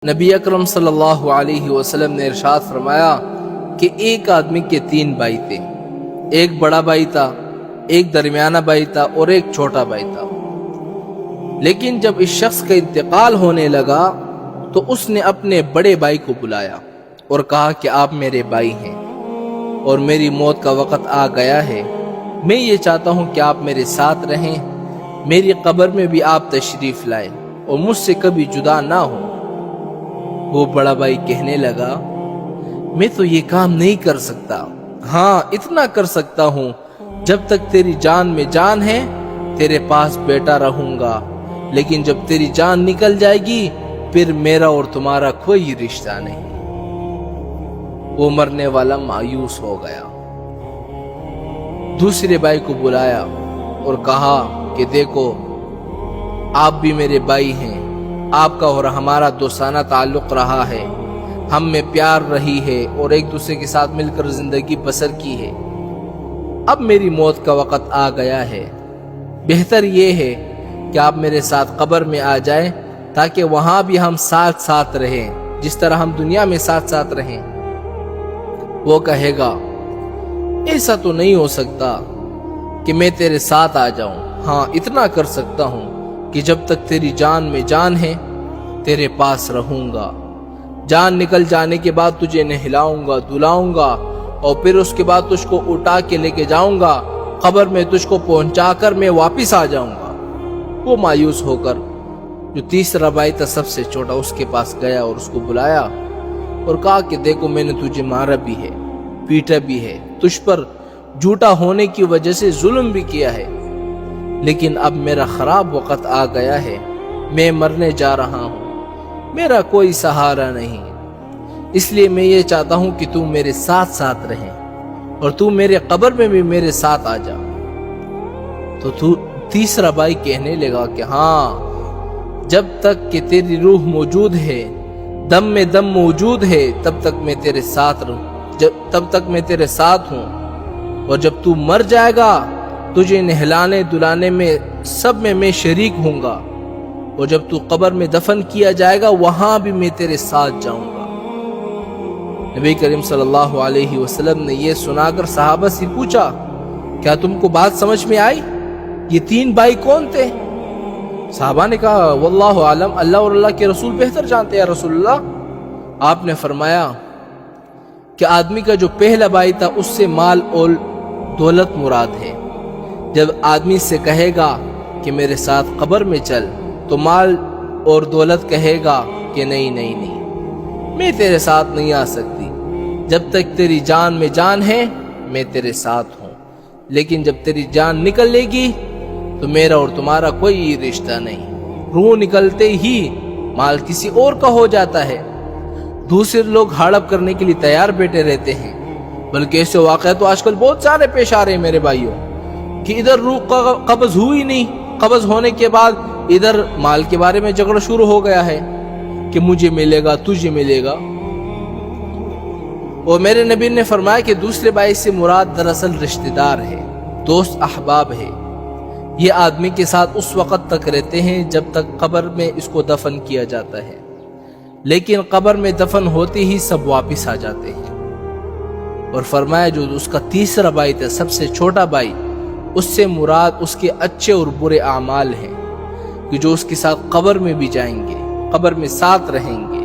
نبی اکرم صلی اللہ علیہ وسلم نے ارشاد فرمایا کہ ایک آدمی کے 3 بھائی تھے، ایک بڑا بھائی تھا، ایک درمیانہ بھائی تھا اور ایک چھوٹا بھائی تھا۔ لیکن جب اس شخص کا انتقال ہونے لگا تو اس نے اپنے بڑے بھائی کو بلایا اور کہا کہ آپ میرے بھائی ہیں اور میری موت کا وقت آ گیا ہے، میں یہ چاہتا ہوں کہ آپ میرے ساتھ رہیں، میری قبر میں بھی آپ تشریف لائیں اور مجھ سے کبھی جدا نہ ہوں۔ وہ بڑا بھائی کہنے لگا، میں تو یہ کام نہیں کر سکتا، ہاں اتنا کر سکتا ہوں، جب تک تیری جان میں جان ہے تیرے پاس بیٹا رہوں گا، لیکن جب تیری جان نکل جائے گی پھر میرا اور تمہارا کوئی رشتہ نہیں۔ وہ مرنے والا مایوس ہو گیا۔ دوسرے بھائی کو بلایا اور کہا کہ دیکھو آپ بھی میرے بھائی ہیں، آپ کا اور ہمارا دوستانہ تعلق رہا ہے، ہم میں پیار رہی ہے اور ایک دوسرے کے ساتھ مل کر زندگی بسر کی ہے، اب میری موت کا وقت آ گیا ہے، بہتر یہ ہے کہ آپ میرے ساتھ قبر میں آ جائیں تاکہ وہاں بھی ہم ساتھ ساتھ رہیں جس طرح ہم دنیا میں ساتھ ساتھ رہیں۔ وہ کہے گا ایسا تو نہیں ہو سکتا کہ میں تیرے ساتھ آ جاؤں، ہاں اتنا کر سکتا ہوں کہ جب تک تیری جان میں جان ہے تیرے پاس رہوں گا، جان نکل جانے کے بعد تجھے نہلاؤں گا، دلاؤں گا اور پھر اس کے بعد تجھ کو اٹھا کے لے کے جاؤں گا، قبر میں تجھ کو پہنچا کر میں واپس آ جاؤں گا۔ وہ مایوس ہو کر جو تیسرا بھائی تھا سب سے چھوٹا اس کے پاس گیا اور اس کو بلایا اور کہا کہ دیکھو میں نے تجھے مارا بھی ہے، پیٹا بھی ہے، تجھ پر جھوٹا ہونے کی وجہ سے ظلم بھی کیا ہے، لیکن اب میرا خراب وقت آ گیا ہے، میں مرنے جا رہا ہوں، میرا کوئی سہارا نہیں، اس لیے میں یہ چاہتا ہوں کہ تو میرے ساتھ ساتھ رہے اور تو میرے قبر میں بھی میرے ساتھ آ جا۔ تو تیسرا بھائی کہنے لگا کہ ہاں جب تک کہ تیری روح موجود ہے، دم میں دم موجود ہے، تب تک میں تیرے ساتھ رہوں، تب تک میں تیرے ساتھ ہوں، اور جب تو مر جائے گا تجھے نہلانے دلانے میں سب میں شریک ہوں گا، اور جب تو قبر میں دفن کیا جائے گا وہاں بھی میں تیرے ساتھ جاؤں گا۔ نبی کریم صلی اللہ علیہ وسلم نے یہ سنا کر صحابہ سے پوچھا کیا تم کو بات سمجھ میں آئی؟ یہ 3 بھائی کون تھے؟ صحابہ نے کہا واللہ عالم، اللہ اور اللہ کے رسول بہتر جانتے ہیں یا رسول اللہ۔ آپ نے فرمایا کہ آدمی کا جو پہلا بھائی تھا اس سے مال اور دولت مراد ہے، جب آدمی سے کہے گا کہ میرے ساتھ قبر میں چل تو مال اور دولت کہے گا کہ نہیں نہیں نہیں، میں تیرے ساتھ نہیں آ سکتی، جب تک تیری جان میں جان ہے میں تیرے ساتھ ہوں، لیکن جب تیری جان نکلے گی تو میرا اور تمہارا کوئی رشتہ نہیں۔ روح نکلتے ہی مال کسی اور کا ہو جاتا ہے، دوسرے لوگ ہڑپ کرنے کے لیے تیار بیٹھے رہتے ہیں، بلکہ ایسے واقعات تو آج کل بہت سارے پیش آ رہے ہیں میرے بھائیوں، کہ ادھر روح قبض ہوئی نہیں، قبض ہونے کے بعد ادھر مال کے بارے میں جھگڑا شروع ہو گیا ہے کہ مجھے ملے گا تجھے ملے گا۔ اور میرے نبی نے فرمایا کہ دوسرے بھائی سے مراد دراصل رشتہ دار ہے، دوست احباب ہے، یہ آدمی کے ساتھ اس وقت تک رہتے ہیں جب تک قبر میں اس کو دفن کیا جاتا ہے، لیکن قبر میں دفن ہوتے ہی سب واپس آ جاتے ہیں۔ اور فرمایا جو اس کا تیسرا بھائی تھا سب سے چھوٹا بھائی، اس سے مراد اس کے اچھے اور برے اعمال ہیں کہ جو اس کے ساتھ قبر میں بھی جائیں گے، قبر میں ساتھ رہیں گے۔